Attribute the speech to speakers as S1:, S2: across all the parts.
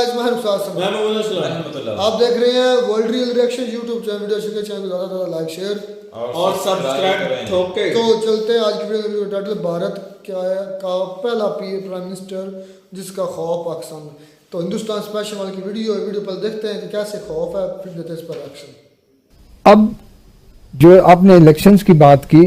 S1: Guys, मैं आप देख रहे हैं world real reaction YouTube channel. Channel को ज़्यादा लाइक शेयर
S2: और सब्सक्राइब ठोके।
S1: तो चलते हैं आज की वीडियो का टाइटल भारत क्या है का पहला प्राइम मिनिस्टर जिसका खौफ पाकिस्तान में। तो हिंदुस्तान स्पेशल वाले की वीडियो पर देखते हैं कि कैसे खौफ है, फिर देते हैं इस पर एक्शन।
S3: अब जो आपने इलेक्शंस की बात की,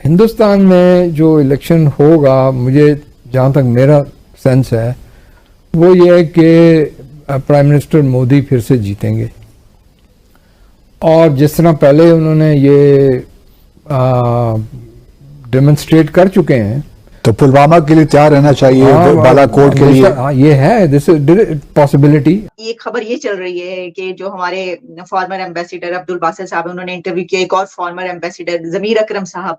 S3: हिंदुस्तान में जो इलेक्शन होगा, मुझे जहाँ तक मेरा सेंस है वो ये है कि प्राइम मिनिस्टर मोदी फिर से जीतेंगे। और जिस तरह पहले उन्होंने ये डेमोन्स्ट्रेट कर चुके हैं,
S4: तो पुलवामा के लिए तैयार रहना चाहिए, बालाकोट के लिए।
S3: ये है, दिस इज पॉसिबिलिटी।
S5: ये खबर ये चल रही है कि जो हमारे फॉर्मर एम्बेसडर अब्दुल बासित साहब, उन्होंने इंटरव्यू किया एक और फॉर्मर एम्बेसडर जमीर अकरम साहब,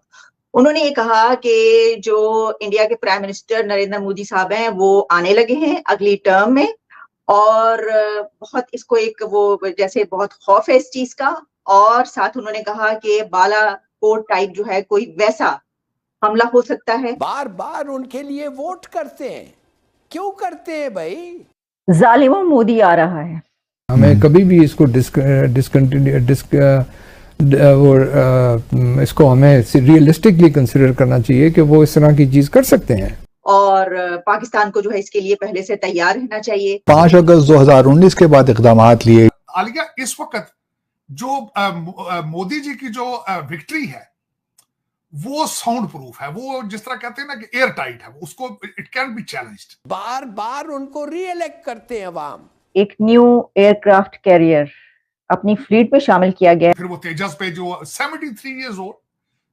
S5: उन्होंने ये कहा कि जो इंडिया के प्राइम मिनिस्टर नरेंद्र मोदी साहब हैं वो आने लगे हैं अगली टर्म में, और बहुत इसको एक वो जैसे बहुत खौफ है इस चीज का। और साथ उन्होंने कहा कि बालाकोट टाइप जो है कोई वैसा हमला हो सकता है।
S6: बार बार उनके लिए वोट करते हैं, क्यों करते हैं भाई?
S5: जालिमों मोदी आ रहा है।
S3: हमें कभी भी इसको इसको हमें रियलिस्टिकली कंसिडर करना चाहिए कि वो इस तरह की चीज कर सकते हैं।
S5: और पाकिस्तान को जो है इसके लिए पहले से तैयार रहना चाहिए।
S4: 5 अगस्त 2019 के बाद इकदाम लिए।
S7: आलिया, इस वक्त जो मोदी जी की जो विक्ट्री है वो साउंड प्रूफ है, वो जिस तरह कहते हैं ना कि एयर टाइट है, उसको इट कैन बी चैलेंज्ड।
S6: बार बार उनको रीइलेक्ट करते हैं अवाम।
S5: एक न्यू एयरक्राफ्ट कैरियर अपनी फ्लीट में शामिल किया गया।
S7: फिर वो तेजस पे जो 73 इयर्स ओल्ड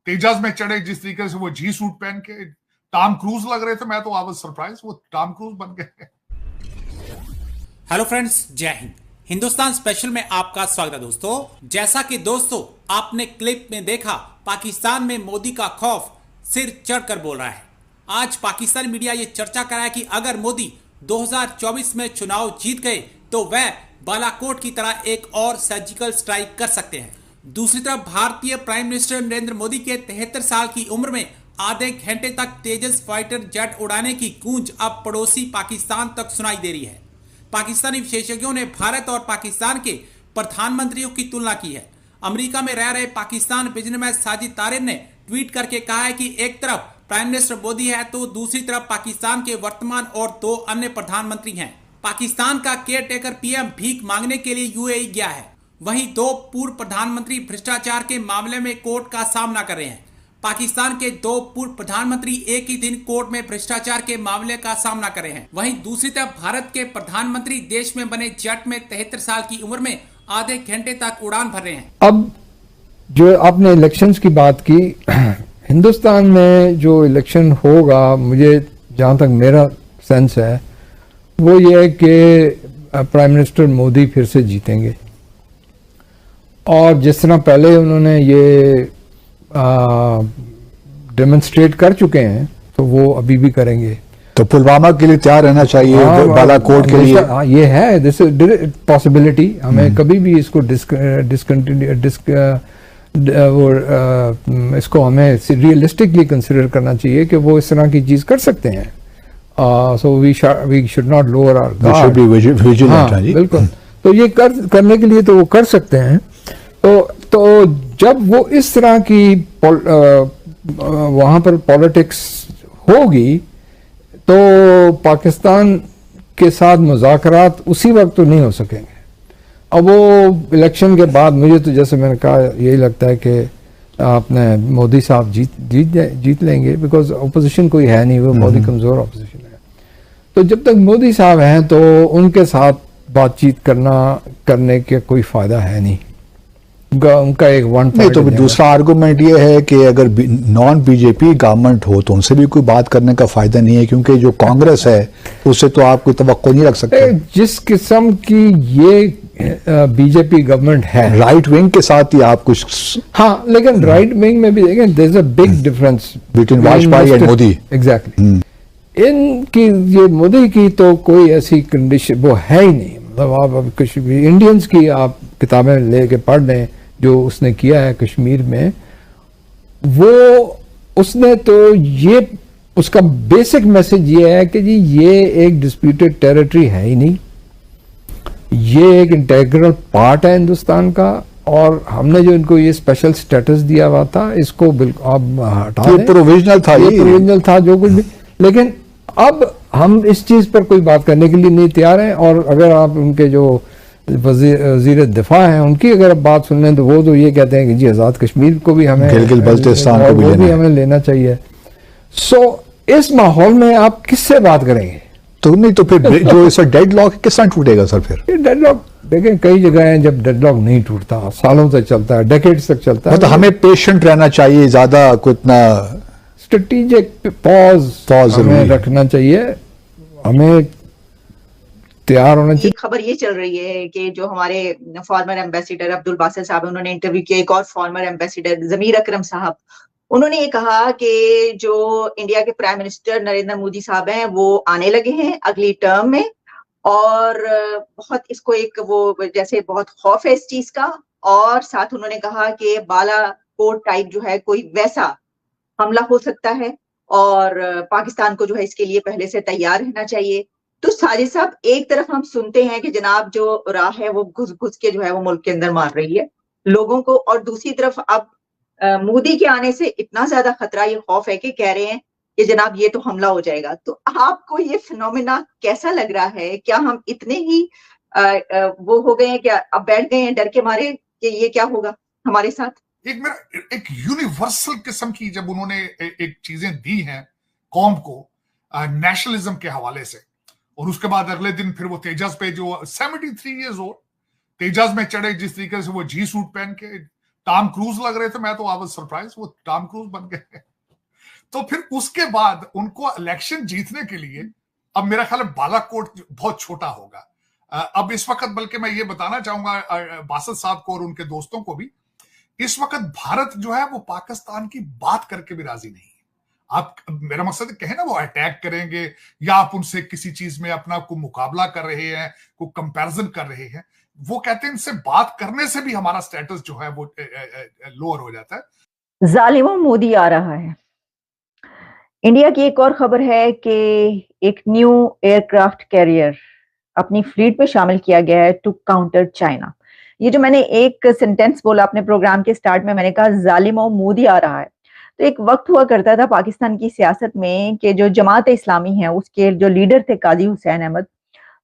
S7: तेजस में चढ़े, जिस तरीके से वो जी सूट पहन के टॉम क्रूज लग रहे थे, मैं तो आई वाज सरप्राइज, वो टॉम क्रूज बन गए।
S8: हेलो फ्रेंड्स, जय हिंद। हिंदुस्तान स्पेशल में आपका स्वागत है दोस्तों। जैसा कि दोस्तों आपने क्लिप में देखा, पाकिस्तान में मोदी का खौफ सिर चढ़कर बोल रहा है। आज पाकिस्तानी मीडिया ये चर्चा कर रहा है कि अगर मोदी 2024 में चुनाव जीत गए तो वह बालाकोट की तरह एक और सर्जिकल स्ट्राइक कर सकते हैं। दूसरी तरफ भारतीय प्राइम मिनिस्टर नरेंद्र मोदी के 73 साल की उम्र में आधे घंटे तक तेजस फाइटर जेट उड़ाने की गूंज अब पड़ोसी पाकिस्तान तक सुनाई दे रही है। पाकिस्तानी विशेषज्ञों ने भारत और पाकिस्तान के प्रधानमंत्रियों की तुलना की है। अमेरिका में रह रहे पाकिस्तान बिजनेसमैन साजिद तारिन ने ट्वीट करके कहा है कि एक तरफ प्राइम मिनिस्टर मोदी है तो दूसरी तरफ पाकिस्तान के वर्तमान और 2 अन्य प्रधानमंत्री हैं। पाकिस्तान का केयर टेकर पीएम भीख मांगने के लिए यूएई गया है। वहीं 2 पूर्व प्रधानमंत्री भ्रष्टाचार के मामले में कोर्ट का सामना कर रहे हैं। पाकिस्तान के 2 पूर्व प्रधानमंत्री एक ही दिन कोर्ट में भ्रष्टाचार के मामले का सामना कर रहे हैं। वहीं दूसरी तरफ भारत के प्रधानमंत्री देश में बने जेट में 73 साल की उम्र में आधे घंटे तक उड़ान भर रहे हैं।
S3: अब जो आपने इलेक्शंस की बात की, हिंदुस्तान में जो इलेक्शन होगा, मुझे जहाँ तक मेरा सेंस है वो ये है कि प्राइम मिनिस्टर मोदी फिर से जीतेंगे। और जिस तरह पहले उन्होंने ये डेमोन्स्ट्रेट कर चुके हैं तो वो अभी भी करेंगे।
S4: तो पुलवामा के लिए तैयार रहना चाहिए, बालाकोट के लिए।
S3: ये है, दिस इज पॉसिबिलिटी। हमें कभी भी इसको इसको हमें रियलिस्टिकली कंसिडर करना चाहिए कि वो इस तरह की चीज कर सकते हैं। So we should not lower our guard, बिल्कुल। तो ये करने के लिए तो वो कर सकते हैं। तो जब वो इस तरह की वहां पर पॉलिटिक्स होगी तो पाकिस्तान के साथ मुज़ाकरात उसी वक्त तो नहीं हो सकेंगे। अब वो इलेक्शन के बाद मुझे तो जैसे मैंने कहा यही लगता है कि आपने मोदी साहब जीत लेंगे, बिकॉज अपोजिशन कोई है नहीं, वो मोदी कमजोर अपोजिशन है। तो जब तक मोदी साहब हैं तो उनके साथ बातचीत करने के कोई फायदा है नहीं। उनका एक नहीं।
S4: तो दूसरा आर्गुमेंट ये है कि अगर नॉन बीजेपी गवर्नमेंट हो तो उनसे भी कोई बात करने का फायदा नहीं है, क्योंकि जो कांग्रेस है उससे तो आप कोई तवक्को नहीं रख सकते।
S3: जिस किस्म की ये बीजेपी गवर्नमेंट है, राइट विंग के साथ ही आप कुछ, हाँ, लेकिन राइट विंग में भी देखें, there is a big difference between Vajpayee and Modi. Exactly. इनकी ये मोदी की तो कोई ऐसी कंडीशन वो है ही नहीं। मतलब आप कुछ भी इंडियंस की आप किताबें लेके पढ़ लें जो उसने किया है कश्मीर में, वो उसने तो ये उसका बेसिक मैसेज ये है कि जी ये एक डिस्प्यूटेड टेरिटरी है ही नहीं, ये एक इंटेग्रल पार्ट है हिंदुस्तान का, और हमने जो इनको ये स्पेशल स्टेटस दिया हुआ था इसको बिल्कुल आप हटा
S4: ये
S3: दें।
S4: प्रोविजनल था,
S3: ये
S4: ये
S3: प्रोविजनल था जो कुछ भी, लेकिन अब हम इस चीज पर कोई बात करने के लिए नहीं तैयार हैं। और अगर आप उनके जो वजीर दिफा हैं उनकी अगर आप बात सुन लें तो वो तो ये कहते हैं कि जी आज़ाद कश्मीर को भी हमें,
S4: गिलगित बल्तिस्तान को भी
S3: वो
S4: लेना
S3: भी
S4: है।
S3: हमें लेना चाहिए। सो इस माहौल में आप किससे बात करेंगे?
S4: तो नहीं तो फिर जो इस डेड लॉक किस तरह टूटेगा सर फिर?
S3: ये डेडलॉक देखें, कई जगह हैं जब डेडलॉक नहीं टूटता, सालों तक चलता है, डेकेड्स तक चलता है।
S4: मतलब हमें पेशेंट रहना चाहिए, ज्यादा को इतना
S3: स्ट्रेटेजिक पॉज
S4: जरूरी
S3: हमें
S4: है।
S3: रखना चाहिए, हमें तैयार होना चाहिए।
S5: एक खबर ये चल रही है कि जो हमारे फॉर्मर एम्बेसिडर अब्दुल बासित साहब, उन्होंने इंटरव्यू किया एक और फॉर्मर एम्बेसिडर जमीर अकरम साहब। उन्होंने ये कहा कि जो इंडिया के प्राइम मिनिस्टर नरेंद्र मोदी साहब हैं वो आने लगे हैं अगली टर्म में, और बहुत इसको एक वो जैसे बहुत खौफ है इस चीज का। और साथ उन्होंने कहा कि बालाकोट टाइप जो है कोई वैसा हमला हो सकता है, और पाकिस्तान को जो है इसके लिए पहले से तैयार रहना चाहिए। तो साजिद साहब, एक तरफ हम सुनते हैं कि जनाब जो राह है वो घुस घुस के जो है वो मुल्क के अंदर मार रही है लोगों को, और दूसरी तरफ अब मोदी के आने से इतना ज्यादा खतरा, ये खौफ है कि कह रहे हैं कि जनाब ये तो हमला हो जाएगा। तो आपको ये फिनोमेना कैसा लग रहा है? क्या हम इतने ही वो हो गए हैं, क्या अब बैठ गए हैं डर के मारे कि ये क्या होगा हमारे साथ?
S7: एक यूनिवर्सल किस्म की जब उन्होंने एक चीजें दी हैं कौम को नेशनलिज्म के हवाले से, और उसके बाद अगले दिन फिर वो तेजस पे जो 73 इयर्स ओल्ड तेजस में चढ़े, जिस तरीके से वो जी सूट पहन के टॉम क्रूज लग रहे थे, मैं तो आई वाज सरप्राइज वो टॉम क्रूज बन गए। तो फिर उसके बाद उनको इलेक्शन जीतने के लिए अब मेरा ख्याल है बालाकोट बहुत छोटा होगा अब इस वक्त। बल्कि मैं ये बताना चाहूंगा बासत साहब को और उनके दोस्तों को भी, इस वक्त भारत जो है वो पाकिस्तान की बात करके भी राजी नहीं है। आप, मेरा मकसद कहे ना वो अटैक करेंगे या आप उनसे किसी चीज में अपना को मुकाबला कर रहे हैं, को कंपैरिजन कर रहे हैं, वो कहते हैं इनसे बात करने से भी हमारा स्टेटस जो है वो लोअर हो जाता है।
S5: जालिमों मोदी आ रहा है। इंडिया की एक और खबर है कि एक न्यू एयरक्राफ्ट कैरियर अपनी फ्लीट में शामिल किया गया है टू काउंटर चाइना। ये जो मैंने एक सेंटेंस बोला अपने प्रोग्राम के स्टार्ट में, मैंने कहा जालिमों मोदी आ रहा है। तो एक वक्त हुआ करता था पाकिस्तान की सियासत में कि जो जमात इस्लामी है उसके जो लीडर थे काजी हुसैन अहमद,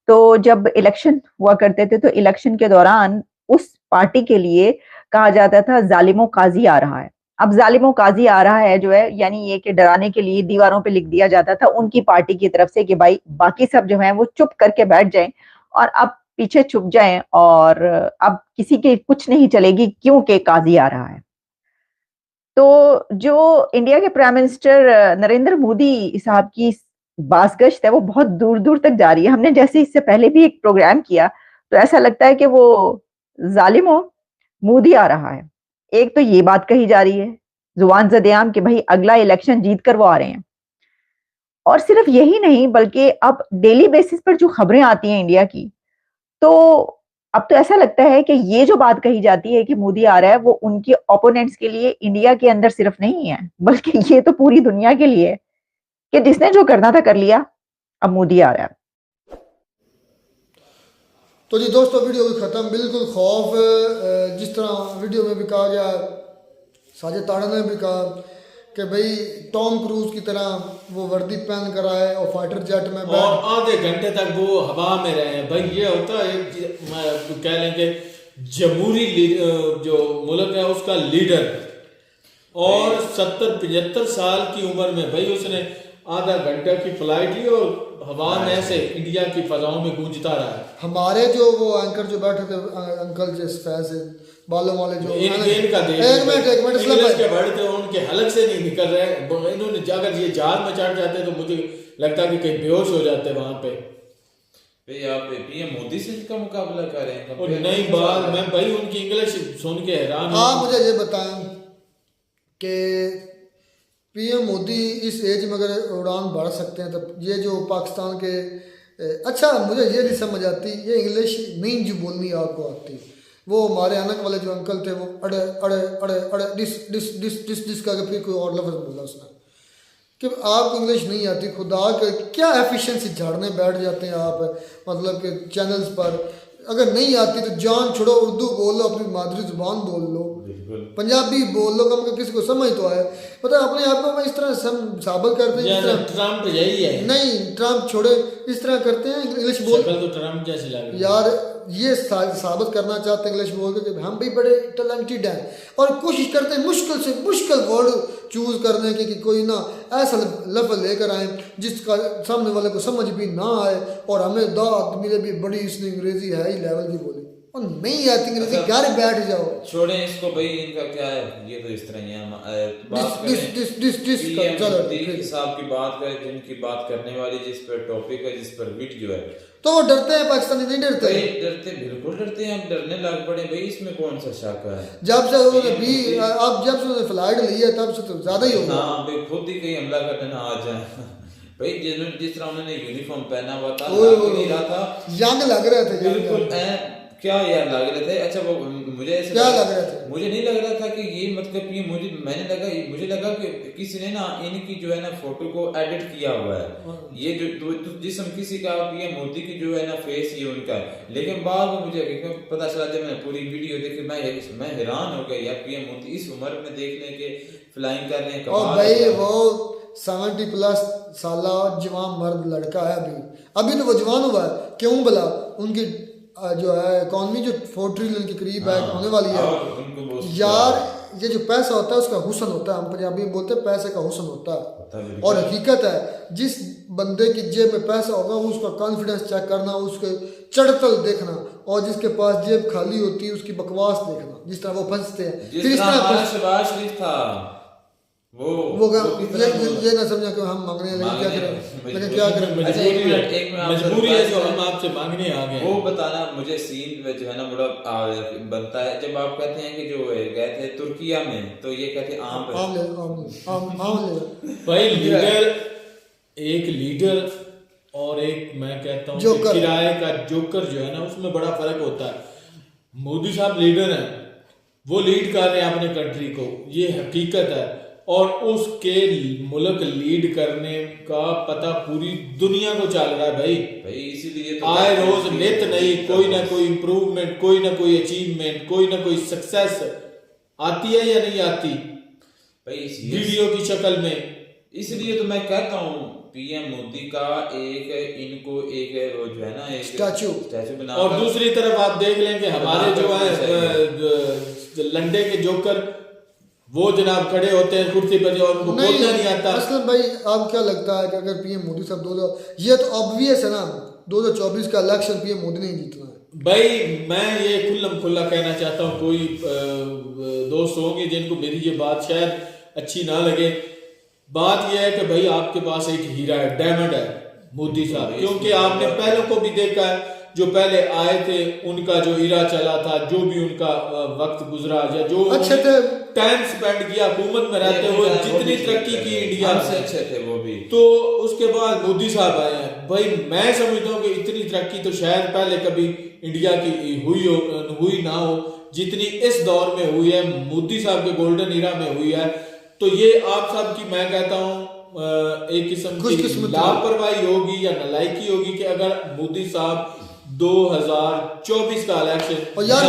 S5: तो जब इलेक्शन हुआ करते थे तो इलेक्शन के दौरान उस पार्टी के लिए कहा जाता था जालिमों काजी आ रहा है। अब जालिमों काजी आ रहा है जो है, यानी ये कि डराने के लिए दीवारों पे लिख दिया जाता था उनकी पार्टी की तरफ से कि भाई बाकी सब जो है वो चुप करके बैठ जाएं और अब पीछे छुप जाएं, और अब किसी के कुछ नहीं चलेगी क्योंकि काजी आ रहा है। तो जो इंडिया के प्राइम मिनिस्टर नरेंद्र मोदी साहब की बासगश्त है वो बहुत दूर दूर तक जा रही है। हमने जैसे इससे पहले भी एक प्रोग्राम किया तो ऐसा लगता है कि वो जालिमों मोदी आ रहा है। एक तो ये बात कही जा रही है जुबान ज़द-ए-आम कि भाई अगला इलेक्शन जीत कर वो आ रहे हैं, और सिर्फ यही नहीं बल्कि अब डेली बेसिस पर जो खबरें आती हैं इंडिया की, तो अब तो ऐसा लगता है कि ये जो बात कही जाती है कि मोदी आ रहा है वो उनके ओपोनेंट्स के लिए इंडिया के अंदर सिर्फ नहीं है बल्कि ये तो पूरी दुनिया के लिए है कि जिसने जो करना था कर लिया, अब मोदी आ रहा है।
S1: तो जी दोस्तों, वीडियो भी ख़त्म। बिल्कुल खौफ, जिस तरह वीडियो में भी कहा गया, साजिद ताड़ा ने भी कहा कि भाई टॉम क्रूज की तरह वो वर्दी पहन कर आए और फाइटर जेट में बैठ,
S2: और आधे घंटे तक वो हवा में रहे। भाई ये होता है कह लेंगे जमहूरी जो मुल्क है उसका लीडर, और 70-75 साल की उम्र में भाई उसने आधा घंटा की फ्लाइट ली और हवा में से इंडिया की फजाओं में गूंजता रहा है।
S1: हमारे जो वो एंकर जो बैठे थे अंकल जिस फैज बालों वाले जो
S2: इनका
S1: एक मिनट
S2: इंग्लिश के वर्ड थे उनके हलक से नहीं निकल रहे। इन्होंने अगर ये जहाज में चढ़ जाते तो मुझे लगता कि कहीं बेहोश हो जाते वहां पे।
S9: भाई आप पीएम मोदी से का मुकाबला कर रहे हैं?
S2: और नई बात, मैं भाई उनकी इंग्लिश सुन के हैरान हूं।
S1: आप मुझे ये बताएं कि पीएम मोदी इस एज में अगर उड़ान बढ़ सकते हैं तो ये जो पाकिस्तान के, अच्छा मुझे ये नहीं समझ आती, ये इंग्लिश नहीं जो बोलनी आपको आती, वो हमारे अनक वाले जो अंकल थे वो अड़े अड़े अड़े अड़े डिस डिस डिस डिस डिस करके फिर कोई और लफ्ज़ बोला उसने कि आपको इंग्लिश नहीं आती। खुदा के क्या एफिशिएंसी झाड़ने बैठ जाते हैं आप, मतलब कि चैनल्स पर अगर नहीं आती तो जान छोड़ो, उर्दू बोल लो, अपनी मादरी जुबान बोल लो, पंजाबी बोल लो, कम किसी को समझ तो आए। पता है अपने आप को इस तरह साबित करते हैं,
S2: ट्रम्प यही है।
S1: नहीं ट्रम्प छोड़े, इस तरह करते हैं इंग्लिश बोल,
S2: तो ट्रम्प जैसी लग रही
S1: यार ये साबित करना चाहते हैं इंग्लिश बोल के कि हम भी बड़े टैलेंटेड हैं, और कोशिश करते हैं मुश्किल से मुश्किल वर्ड चूज करने की कि कोई ना ऐसा लफ्ज़ लेकर आए जिसका सामने वाले को समझ भी ना आए, और हमें दाद मिले भी बड़ी इसने अंग्रेजी है ही लेवल की बोली, और नहीं आती अंग्रेजी, घर बैठ जाओ।
S9: छोड़ें इसको भाई, इनका क्या है, ये तो इस तरह ही है। साहब की बात करें, जिनकी बात करने वाली, जिस पर टॉपिक है, जिस पर वीडियो है,
S1: तो वो डरते हैं, पाकिस्तानी नहीं डरते।
S9: डरते बिल्कुल डरते हैं, हम डरने लग पड़े भाई, इसमें कौन सा शक है।
S1: जब से उन्होंने भी अब जब से उन्होंने फ्लाइट ली है तब से तो ज्यादा ही हो गया।
S9: हाँ भाई, खुद ही कहीं हमला करने ना आ जाए भाई। जिस तरह उन्होंने यूनिफॉर्म पहना हुआ था, लग नहीं रहा था,
S1: यंग लग रहे थे
S9: बिल्कुल। क्या यार लग रहे थे। अच्छा वो मुझे ऐसे
S1: क्या लग रहे थे,
S9: मुझे नहीं लग रहा था कि ये मतलब ये मुझे लगा कि किसी ने ना इनकी जो है ना फोटो को एडिट किया हुआ है। ये जो जिस्म किसी का ये मोदी की जो है ना फेस ये उनका है, लेकिन बाद में मुझे पता चला जब मैंने पूरी वीडियो देखी, मैं हैरान हो गया यार, पीएम मोदी इस उम्र में देखने के फ्लाइंग कर रहे हैं।
S1: और भाई वो 70+ साला जवान मर्द लड़का है, अभी तो वो जवान हुआ है, क्यों भला उनकी जो है इकॉनमी जो 4 ट्रिलियन के करीब है होने वाली है यार। ये जो पैसा होता है उसका हुस्न होता है, हम पंजाबी में बोलते हैं पैसे का हुस्न होता है, और हकीकत है जिस बंदे की जेब में पैसा होगा उसका कॉन्फिडेंस चेक करना, उसके चढ़तल देखना, और जिसके पास जेब खाली होती है उसकी बकवास देखना, जिस तरह वो फंसते हैं। फिर इस तरह
S9: शहबाज शरीफ था वो
S1: ये ना समझा कि हम मांगने लेकिन क्या करें, लेकिन क्या करें,
S2: मजबूरी है जो हम आपसे मांगने आ गए।
S9: वो बताना मुझे सीन में जो है ना बड़ा बनता है, जब आप कहते हैं कि जो गए थे तुर्किया में, तो ये कहते हैं आम
S2: भाई लीडर, एक लीडर और एक मैं कहता हूँ किराए का जोकर जो है ना, उसमें बड़ा फर्क होता है। मोदी साहब लीडर हैं, वो लीड कर रहे हैं अपने कंट्री को, ये हकीकत है, और उसके मुल्क लीड करने का पता पूरी दुनिया को चल रहा है भाई।
S9: इसीलिए
S2: तो आए रोज नित नहीं कोई ना कोई इम्प्रूवमेंट, कोई ना कोई अचीवमेंट, कोई ना कोई सक्सेस आती है या नहीं आती
S9: भाई
S2: वीडियो की शक्ल में।
S9: इसलिए तो मैं कहता हूँ पीएम मोदी का इनको एक जो है ना एक
S1: स्टैचू
S9: बना,
S2: और दूसरी तरफ आप देख लें कि हमारे जो है लंडे के जोकर वो जनाब खड़े होते हैं कुर्सी पर, जो उनको बोलना नहीं आता।
S1: असलम भाई आपको क्या लगता है कि अगर पीएम मोदी साहब ये तो ऑब्वियस है ना 2024 का इलेक्शन पीएम मोदी ने जीतना है
S2: भाई। मैं ये खुल्लम खुल्ला कहना चाहता हूँ, कोई दोस्त होंगे जिनको मेरी ये बात शायद अच्छी ना लगे। बात यह है कि भाई आपके पास एक हीरा है, डायमंड है मोदी साहब, क्योंकि आपने पहलों को भी देखा है जो पहले आए थे, उनका जो हीरा चला था, जो भी उनका वक्त गुजरा या जो
S1: अच्छे थे,
S2: टाइम स्पेंड किया हुकूमत में रहते हुए, जितनी तरक्की की इंडिया
S9: से अच्छे थे वो भी।
S2: तो उसके बाद मोदी साहब आए हैं। भाई मैं समझता हूँ कि इतनी तरक्की तो शायद पहले कभी इंडिया की हुई ना हो जितनी इस दौर में हुई है, मोदी साहब के गोल्डन ईरा में हुई है। तो ये आप सब की मैं कहता हूँ एक किस्म की लापरवाही होगी या नालायकी होगी कि अगर मोदी साहब 2024 का इलेक्शन
S1: और यार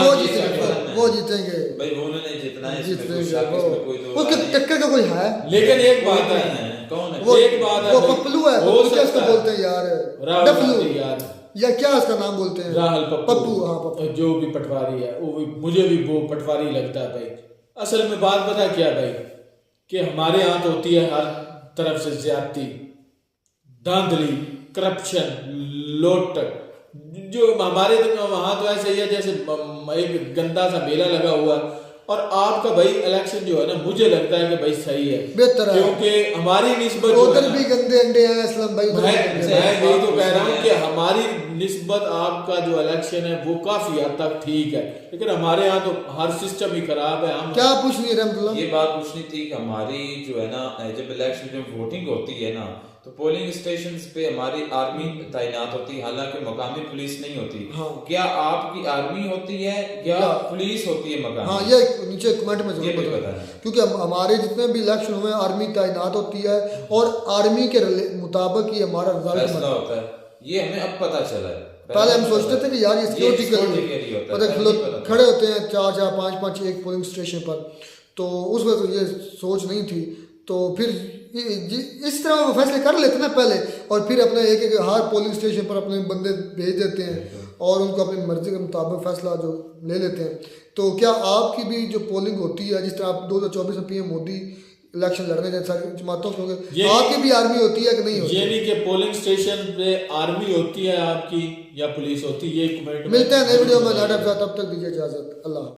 S1: वो जीतेंगे
S9: भाई, वो उन्होंने जितना है
S1: उसके टक्कर का कोई है।
S2: लेकिन एक बात है,
S9: कौन है
S1: वो
S2: एक बात है,
S1: वो पप्पू है, वो क्या इसको बोलते हैं यार,
S2: डफलू यार,
S1: या क्या इसका नाम बोलते हैं,
S2: राहुल
S1: पप्पू। हाँ पप्पू
S2: जो भी पटवारी है वो मुझे भी वो पटवारी लगता है भाई। असल में बात पता क्या भाई, कि हमारे यहाँ तो होती है हर तरफ से ज्यादती, धांधली, करप्शन, लोट, जो हमारे वहां तो ऐसे ही है जैसे एक गंदा सा मेला लगा हुआ। और आपका भाई इलेक्शन जो है ना, मुझे लगता है कि भाई सही है,
S1: बेहतर है,
S2: क्योंकि हमारी निस्बत
S1: उधर भी गंदे अंडे हैं असलम भाई।
S2: मैं यही तो कह रहा हूँ कि हमारी निस्बत आपका जो इलेक्शन है वो काफी हद तक ठीक है, लेकिन हमारे यहाँ तो हर सिस्टम ही खराब है। हम
S1: क्या पूछनी है,
S9: ये बात पूछनी थी कि हमारी जो है ना जब इलेक्शन जब वोटिंग होती है ना, तो पोलिंग स्टेशन पे हमारी आर्मी तैनात होती है, हालांकि मकामी पुलिस नहीं होती।
S1: हाँ। क्या
S9: आपकी आर्मी होती है या पुलिस होती है मकामी?
S1: हाँ ये नीचे कमेंट में जरूर बताएं, क्योंकि हमारे जितने भी इलेक्शन हुए आर्मी तैनात होती है और आर्मी के मुताबिक ही हमारा रिजल्ट
S9: होता है। ये हमें अब पता चला है।
S1: पहले हम सोचते थे कि यार ये सिक्योरिटी के
S9: security के लिए
S1: लिए
S9: होता है,
S1: मतलब
S9: पहले नहीं
S1: लोग
S9: पता था।
S1: खड़े होते हैं 4-4 5-5 एक पोलिंग स्टेशन पर, तो उस वक्त ये सोच नहीं थी। तो फिर इस तरह वो फैसले कर लेते ना पहले, और फिर अपने एक एक हर पोलिंग स्टेशन पर अपने बंदे भेज देते हैं और उनको अपनी मर्जी के मुताबिक फैसला जो ले लेते हैं। तो क्या आपकी भी जो पोलिंग होती है, जिस तरह आप 2024 में पीएम मोदी इलेक्शन लड़ने जैसे सारी जमातों को, आपकी भी आर्मी होती है कि नहीं होती?
S2: ये नहीं कि पोलिंग स्टेशन पे आर्मी होती है आपकी या पुलिस होती है, ये कमेंट
S1: मिलते हैं नए वीडियो में, तब तक दीजिए इजाजत, अल्लाह।